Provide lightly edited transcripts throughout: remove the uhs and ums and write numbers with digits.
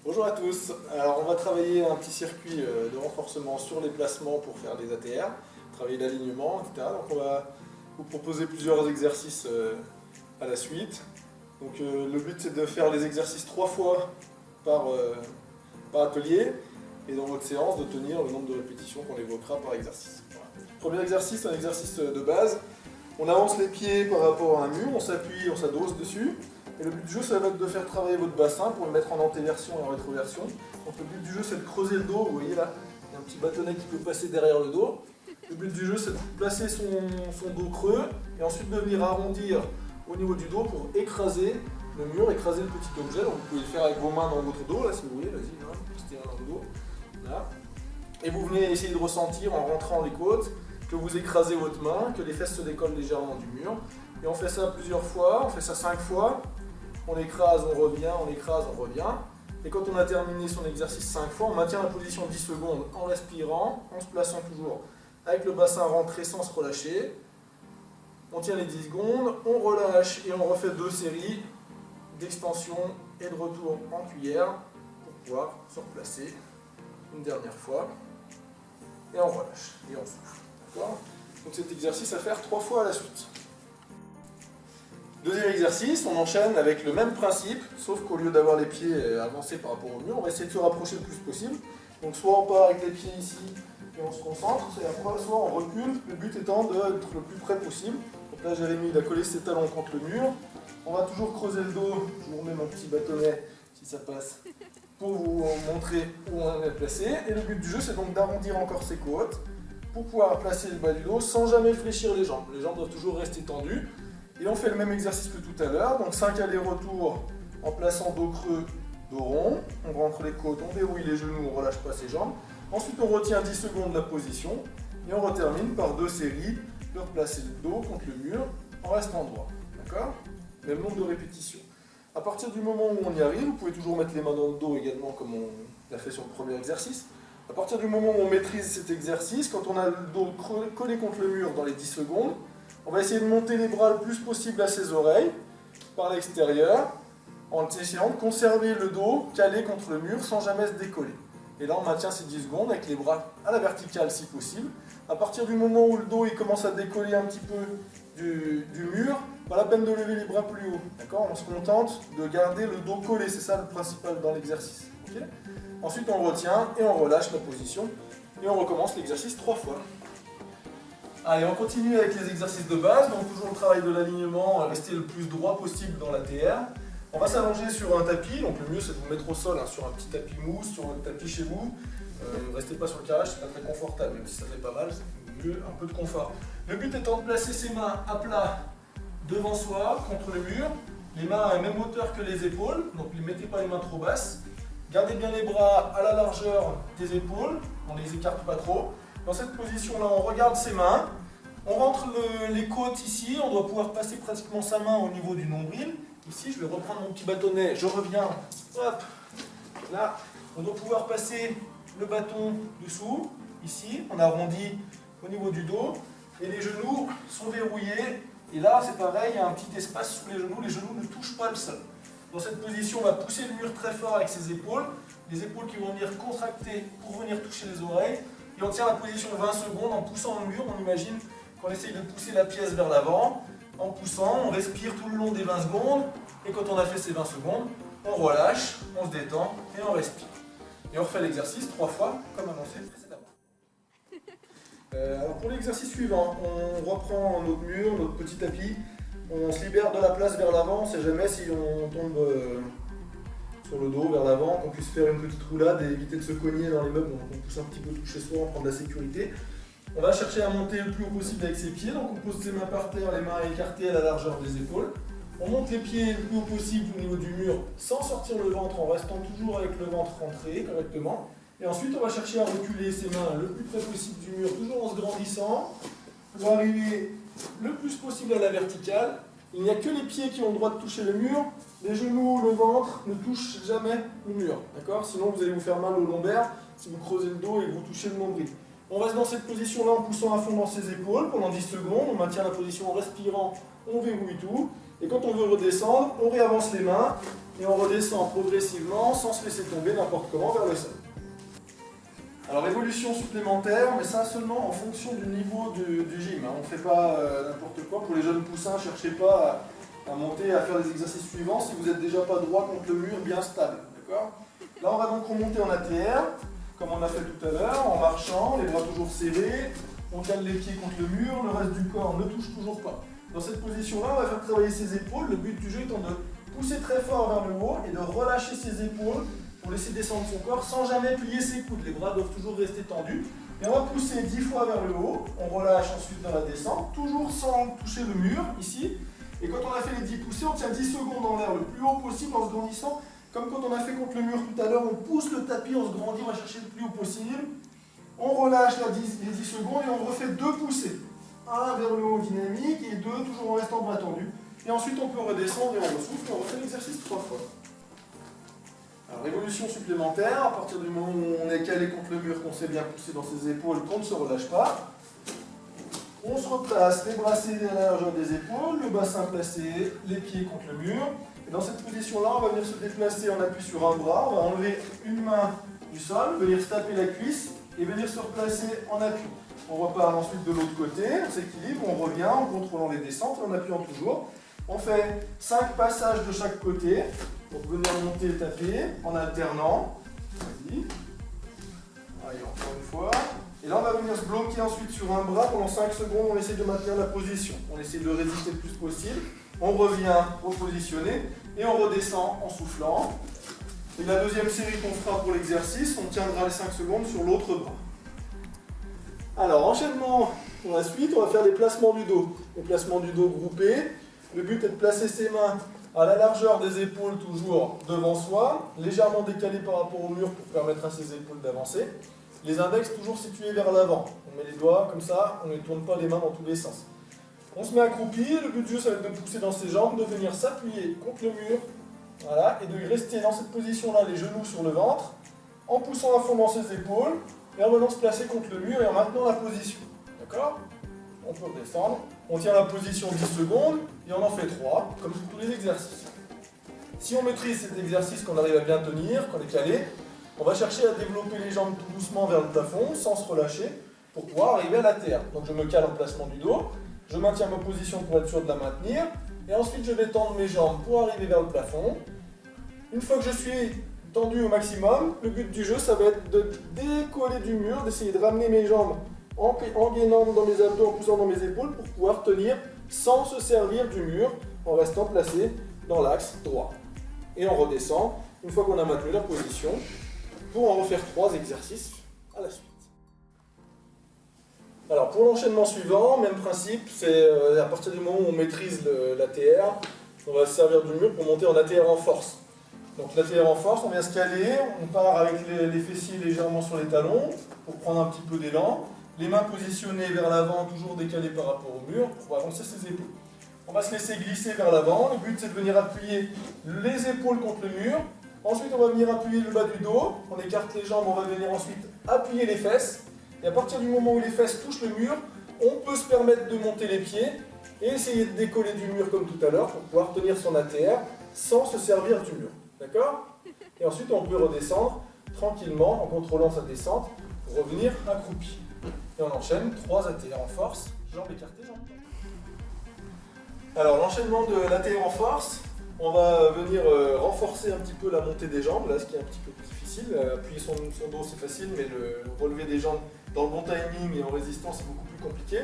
Bonjour à tous. Alors on va travailler un petit circuit de renforcement sur les placements pour faire des ATR, travailler l'alignement, etc. Donc on va vous proposer plusieurs exercices à la suite. Donc le but c'est de faire les exercices 3 fois par atelier et dans votre séance de tenir le nombre de répétitions qu'on évoquera par exercice. Voilà. Premier exercice, un exercice de base. On avance les pieds par rapport à un mur, on s'appuie, on s'adosse dessus. Et le but du jeu, ça va être de faire travailler votre bassin pour le mettre en antéversion et en rétroversion. Donc le but du jeu, c'est de creuser le dos. Vous voyez là, il y a un petit bâtonnet qui peut passer derrière le dos. Le but du jeu, c'est de placer son dos creux et ensuite de venir arrondir au niveau du dos pour écraser le mur, écraser le petit objet. Donc vous pouvez le faire avec vos mains dans votre dos, là si vous voulez, vas-y, là, petite main dans le dos. Là. Et vous venez essayer de ressentir en rentrant les côtes que vous écrasez votre main, que les fesses se décollent légèrement du mur. Et on fait ça plusieurs fois, on fait ça 5 fois. On écrase, on revient, on écrase, on revient. Et quand on a terminé son exercice 5 fois, on maintient la position 10 secondes en respirant, en se plaçant toujours avec le bassin rentré sans se relâcher. On tient les 10 secondes, on relâche et on refait 2 séries d'extension et de retour en cuillère pour pouvoir se replacer une dernière fois. Et on relâche et on souffle. D'accord ? Donc cet exercice à faire 3 fois à la suite. Deuxième exercice, on enchaîne avec le même principe, sauf qu'au lieu d'avoir les pieds avancés par rapport au mur, on va essayer de se rapprocher le plus possible. Donc soit on part avec les pieds ici et on se concentre, soit on recule, le but étant d'être le plus près possible. Donc là Jérémy il a collé ses talons contre le mur. On va toujours creuser le dos, je vous remets mon petit bâtonnet si ça passe, pour vous montrer où on est placé. Et le but du jeu c'est donc d'arrondir encore ses côtes pour pouvoir placer le bas du dos sans jamais fléchir les jambes. Les jambes doivent toujours rester tendues. Et on fait le même exercice que tout à l'heure, donc 5 allers-retours en plaçant dos creux, dos rond. On rentre les côtes, on dérouille les genoux, on ne relâche pas ses jambes. Ensuite on retient 10 secondes la position et on retermine par 2 séries de replacer le dos contre le mur en restant droit. D'accord ? Même nombre de répétitions. À partir du moment où on y arrive, vous pouvez toujours mettre les mains dans le dos également comme on l'a fait sur le premier exercice. À partir du moment où on maîtrise cet exercice, quand on a le dos collé contre le mur dans les 10 secondes, on va essayer de monter les bras le plus possible à ses oreilles, par l'extérieur, en essayant de conserver le dos calé contre le mur sans jamais se décoller. Et là, on maintient ces 10 secondes avec les bras à la verticale si possible. À partir du moment où le dos il commence à décoller un petit peu du mur, pas la peine de lever les bras plus haut. D'accord ? On se contente de garder le dos collé, c'est ça le principal dans l'exercice. Okay ? Ensuite, on retient et on relâche la position. Et on recommence l'exercice 3 fois. Allez, on continue avec les exercices de base, donc toujours le travail de l'alignement, rester le plus droit possible dans la TR. On va s'allonger sur un tapis, donc le mieux c'est de vous mettre au sol, hein, sur un petit tapis mousse, sur votre tapis chez vous. Ne restez pas sur le carrelage, c'est pas très confortable, même si ça fait pas mal, c'est mieux un peu de confort. Le but étant de placer ses mains à plat devant soi, contre le mur, les mains à la même hauteur que les épaules, donc ne mettez pas les mains trop basses. Gardez bien les bras à la largeur des épaules, on ne les écarte pas trop. Dans cette position-là, on regarde ses mains, on rentre les côtes ici, on doit pouvoir passer pratiquement sa main au niveau du nombril. Ici, je vais reprendre mon petit bâtonnet, je reviens, hop, là, on doit pouvoir passer le bâton dessous, ici, on arrondit au niveau du dos, et les genoux sont verrouillés, et là, c'est pareil, il y a un petit espace sous les genoux ne touchent pas le sol. Dans cette position, on va pousser le mur très fort avec ses épaules, les épaules qui vont venir contracter pour venir toucher les oreilles. Et on tient la position 20 secondes en poussant le mur. On imagine qu'on essaye de pousser la pièce vers l'avant. En poussant, on respire tout le long des 20 secondes. Et quand on a fait ces 20 secondes, on relâche, on se détend et on respire. Et on refait l'exercice 3 fois comme annoncé précédemment. Alors pour l'exercice suivant, on reprend notre mur, notre petit tapis. On se libère de la place vers l'avant. On ne sait jamais si on tombe sur le dos vers l'avant, qu'on puisse faire une petite roulade et éviter de se cogner dans les meubles, donc on pousse un petit peu tout chez soi, on prend de la sécurité. On va chercher à monter le plus haut possible avec ses pieds, donc on pose ses mains par terre, les mains écartées à la largeur des épaules. On monte les pieds le plus haut possible au niveau du mur sans sortir le ventre, en restant toujours avec le ventre rentré correctement. Et ensuite on va chercher à reculer ses mains le plus près possible du mur, toujours en se grandissant, pour arriver le plus possible à la verticale. Il n'y a que les pieds qui ont le droit de toucher le mur, les genoux, le ventre ne touchent jamais le mur, d'accord ? Sinon vous allez vous faire mal au lombaire si vous creusez le dos et que vous touchez le nombril. On reste dans cette position-là en poussant à fond dans ses épaules pendant 10 secondes. On maintient la position en respirant, on verrouille tout. Et quand on veut redescendre, on réavance les mains et on redescend progressivement sans se laisser tomber n'importe comment vers le sol. Alors évolution supplémentaire, mais ça seulement en fonction du niveau du gym. On ne fait pas n'importe quoi. Pour les jeunes poussins, ne cherchez pas à monter, à faire les exercices suivants si vous n'êtes déjà pas droit contre le mur, bien stable. D'accord ? Là, on va donc remonter en ATR, comme on a fait tout à l'heure, en marchant, les bras toujours serrés, on cale les pieds contre le mur, le reste du corps ne touche toujours pas. Dans cette position-là, on va faire travailler ses épaules, le but du jeu étant de pousser très fort vers le haut et de relâcher ses épaules pour laisser descendre son corps sans jamais plier ses coudes. Les bras doivent toujours rester tendus. Et on va pousser 10 fois vers le haut, on relâche ensuite dans la descente, toujours sans toucher le mur, ici. Et quand on a fait les 10 poussées, on tient 10 secondes en l'air le plus haut possible en se grandissant. Comme quand on a fait contre le mur tout à l'heure, on pousse le tapis, on se grandit, on va chercher le plus haut possible. On relâche les 10 secondes et on refait 2 poussées. 1 vers le haut dynamique et 2 toujours en restant bras tendus. Et ensuite on peut redescendre et on ressouffle et on refait l'exercice 3 fois. Alors évolution supplémentaire, à partir du moment où on est calé contre le mur, qu'on sait bien pousser dans ses épaules, qu'on ne se relâche pas. On se replace, les bras serrés à la largeur des épaules, le bassin placé, les pieds contre le mur. Et dans cette position-là, on va venir se déplacer en appui sur un bras, on va enlever une main du sol, venir se taper la cuisse et venir se replacer en appui. On repart ensuite de l'autre côté, on s'équilibre, on revient en contrôlant les descentes, en appuyant toujours. On fait 5 passages de chaque côté pour venir monter et taper en alternant. Vas-y. Allez, encore une fois. Et là, on va venir se bloquer ensuite sur un bras pendant 5 secondes. On essaie de maintenir la position. On essaie de résister le plus possible. On revient repositionner et on redescend en soufflant. Et la deuxième série qu'on fera pour l'exercice, on tiendra les 5 secondes sur l'autre bras. Alors, enchaînement pour la suite, on va faire les placements du dos. Les placements du dos groupés. Le but est de placer ses mains à la largeur des épaules, toujours devant soi, légèrement décalées par rapport au mur pour permettre à ses épaules d'avancer. Les index toujours situés vers l'avant. On met les doigts comme ça, on ne tourne pas les mains dans tous les sens. On se met accroupi, le but du jeu ça va être de pousser dans ses jambes, de venir s'appuyer contre le mur, voilà, et de rester dans cette position-là, les genoux sur le ventre, en poussant à fond dans ses épaules, et en venant se placer contre le mur et en maintenant la position. D'accord ? On peut redescendre, on tient la position 10 secondes, et on en fait 3, comme pour tous les exercices. Si on maîtrise cet exercice, qu'on arrive à bien tenir, qu'on est calé, on va chercher à développer les jambes tout doucement vers le plafond, sans se relâcher, pour pouvoir arriver à la terre. Donc je me cale en placement du dos, je maintiens ma position pour être sûr de la maintenir, et ensuite je vais tendre mes jambes pour arriver vers le plafond. Une fois que je suis tendu au maximum, le but du jeu, ça va être de décoller du mur, d'essayer de ramener mes jambes en gainant dans mes abdos, en poussant dans mes épaules, pour pouvoir tenir sans se servir du mur, en restant placé dans l'axe droit. Et on redescend, une fois qu'on a maintenu la position, pour en refaire 3 exercices à la suite. Alors pour l'enchaînement suivant, même principe, c'est à partir du moment où on maîtrise l'ATR, on va se servir du mur pour monter en ATR en force. Donc l'ATR en force, on vient se caler, on part avec les fessiers légèrement sur les talons pour prendre un petit peu d'élan, les mains positionnées vers l'avant, toujours décalées par rapport au mur pour avancer ses épaules. On va se laisser glisser vers l'avant, le but c'est de venir appuyer les épaules contre le mur. Ensuite, on va venir appuyer le bas du dos, on écarte les jambes, on va venir ensuite appuyer les fesses. Et à partir du moment où les fesses touchent le mur, on peut se permettre de monter les pieds et essayer de décoller du mur comme tout à l'heure pour pouvoir tenir son ATR sans se servir du mur. D'accord ? Et ensuite, on peut redescendre tranquillement en contrôlant sa descente pour revenir accroupi. Et on enchaîne 3 ATR en force, jambes écartées, jambes tendues. Alors, l'enchaînement de l'ATR en force, on va venir renforcer un petit peu la montée des jambes, là ce qui est un petit peu plus difficile. Appuyer son dos c'est facile, mais le relever des jambes dans le bon timing et en résistance c'est beaucoup plus compliqué.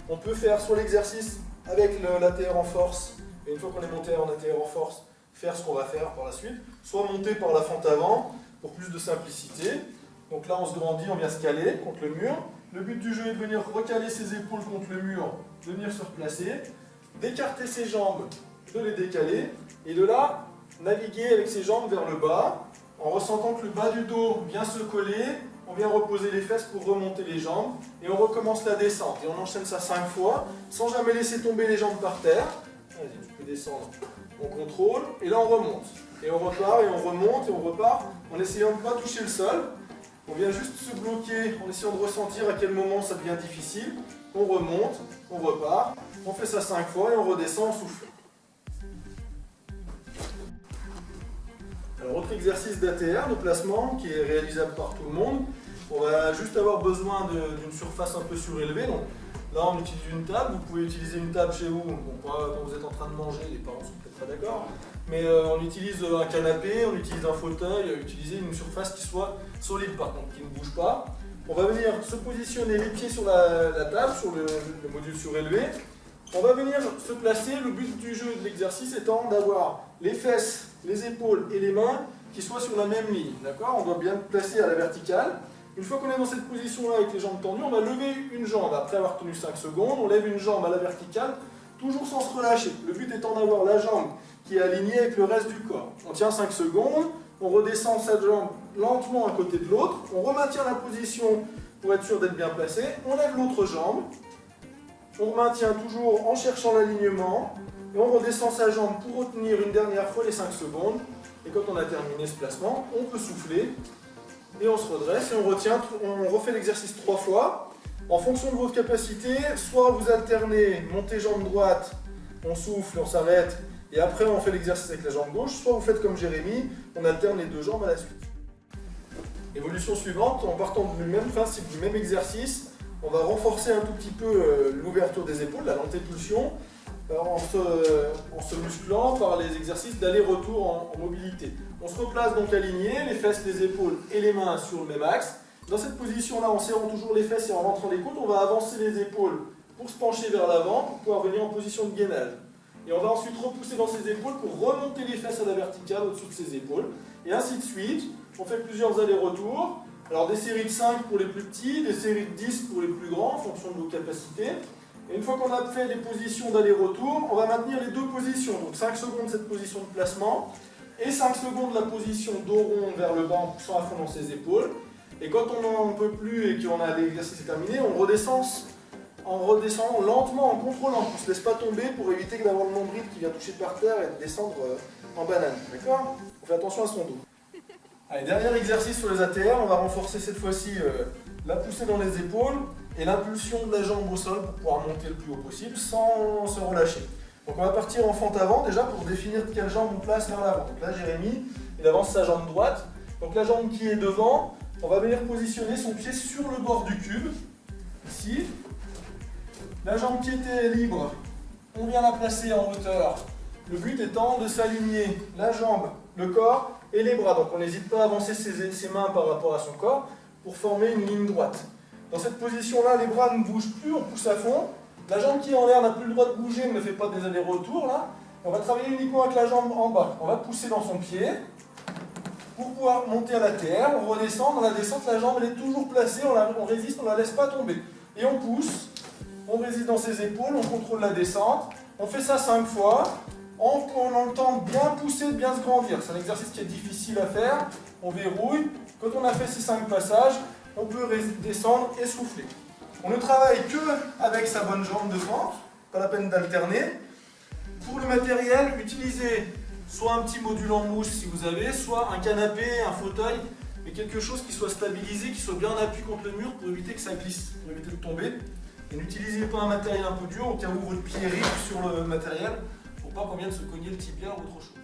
On peut faire soit l'exercice avec l'ATR en force, et une fois qu'on est monté en ATR en force, faire ce qu'on va faire par la suite, soit monter par la fente avant pour plus de simplicité. Donc là on se grandit, on vient se caler contre le mur. Le but du jeu est de venir recaler ses épaules contre le mur, de venir se replacer, d'écarter ses jambes, de les décaler, et de là, naviguer avec ses jambes vers le bas, en ressentant que le bas du dos vient se coller, on vient reposer les fesses pour remonter les jambes, et on recommence la descente. Et on enchaîne ça 5 fois, sans jamais laisser tomber les jambes par terre. Vas-y, tu peux descendre. On contrôle, et là on remonte. Et on repart, et on remonte, et on repart, en essayant de ne pas toucher le sol. On vient juste se bloquer en essayant de ressentir à quel moment ça devient difficile. On remonte, on repart, on fait ça 5 fois et on redescend en soufflant. Alors, autre exercice d'ATR, de placement, qui est réalisable par tout le monde. On va juste avoir besoin d'une surface un peu surélevée. Donc, là, on utilise une table. Vous pouvez utiliser une table chez vous. Bon, pas quand vous êtes en train de manger, les parents sont peut-être pas d'accord. Mais on utilise un canapé, on utilise un fauteuil, utiliser une surface qui soit solide par contre, qui ne bouge pas. On va venir se positionner les pieds sur la table, sur le module surélevé. On va venir se placer. Le but du jeu de l'exercice étant d'avoir les fesses, les épaules et les mains qui soient sur la même ligne. D'accord ? On doit bien placer à la verticale. Une fois qu'on est dans cette position-là avec les jambes tendues, on va lever une jambe. Après avoir tenu 5 secondes, on lève une jambe à la verticale, toujours sans se relâcher. Le but étant d'avoir la jambe qui est alignée avec le reste du corps. On tient 5 secondes, on redescend cette jambe lentement à côté de l'autre, on remaintient la position pour être sûr d'être bien placé, on lève l'autre jambe, on maintient toujours en cherchant l'alignement, et on redescend sa jambe pour retenir une dernière fois les 5 secondes. Et quand on a terminé ce placement, on peut souffler. Et on se redresse et on retient, on refait l'exercice 3 fois. En fonction de votre capacité, soit vous alternez montée jambe droite, on souffle, on s'arrête, et après on fait l'exercice avec la jambe gauche, soit vous faites comme Jérémy, on alterne les deux jambes à la suite. Évolution suivante, en partant du même principe, du même exercice, on va renforcer un tout petit peu l'ouverture des épaules, la lentépulsion, en se musclant par les exercices d'aller-retour en mobilité. On se replace donc aligné, les fesses, les épaules et les mains sur le même axe. Dans cette position-là, en serrant toujours les fesses et en rentrant les côtes, on va avancer les épaules pour se pencher vers l'avant, pour pouvoir venir en position de gainage. Et on va ensuite repousser dans ses épaules pour remonter les fesses à la verticale au-dessus de ses épaules. Et ainsi de suite. On fait plusieurs allers-retours. Alors des séries de 5 pour les plus petits, des séries de 10 pour les plus grands, en fonction de vos capacités. Et une fois qu'on a fait les positions d'aller-retour, on va maintenir les deux positions. Donc 5 secondes cette position de placement, et 5 secondes la position dos rond vers le bas en poussant à fond dans ses épaules. Et quand on n'en peut plus et qu'on a l'exercice terminé, on redescend en redescendant lentement, en contrôlant. On ne se laisse pas tomber pour éviter d'avoir le nombril qui vient toucher par terre et de descendre en banane. D'accord ? On fait attention à son dos. Allez, dernier exercice sur les ATR, on va renforcer cette fois-ci la poussée dans les épaules et l'impulsion de la jambe au sol pour pouvoir monter le plus haut possible sans se relâcher. Donc on va partir en fente avant déjà pour définir quelle jambe on place vers l'avant. Donc là Jérémy, il avance sa jambe droite. Donc la jambe qui est devant, on va venir positionner son pied sur le bord du cube, ici. La jambe qui était libre, on vient la placer en hauteur. Le but étant de s'aligner la jambe, le corps et les bras. Donc on n'hésite pas à avancer ses mains par rapport à son corps pour former une ligne droite. Dans cette position-là, les bras ne bougent plus, on pousse à fond. La jambe qui est en l'air n'a plus le droit de bouger, ne fait pas des allers-retours là. On va travailler uniquement avec la jambe en bas. On va pousser dans son pied pour pouvoir monter à la terre. On redescend. Dans la descente, la jambe elle est toujours placée, on résiste, on ne la laisse pas tomber. Et on pousse, on résiste dans ses épaules, on contrôle la descente. On fait ça 5 fois. En prenant le temps de bien pousser, de bien se grandir. C'est un exercice qui est difficile à faire. On verrouille. Quand on a fait ces 5 passages, on peut descendre et souffler. On ne travaille que avec sa bonne jambe devant, pas la peine d'alterner. Pour le matériel, utilisez soit un petit module en mousse si vous avez, soit un canapé, un fauteuil, mais quelque chose qui soit stabilisé, qui soit bien appuyé contre le mur pour éviter que ça glisse, pour éviter de tomber. Et n'utilisez pas un matériel un peu dur au cas où votre pied rive sur le matériel, pour pas qu'on vienne se cogner le tibia ou autre chose.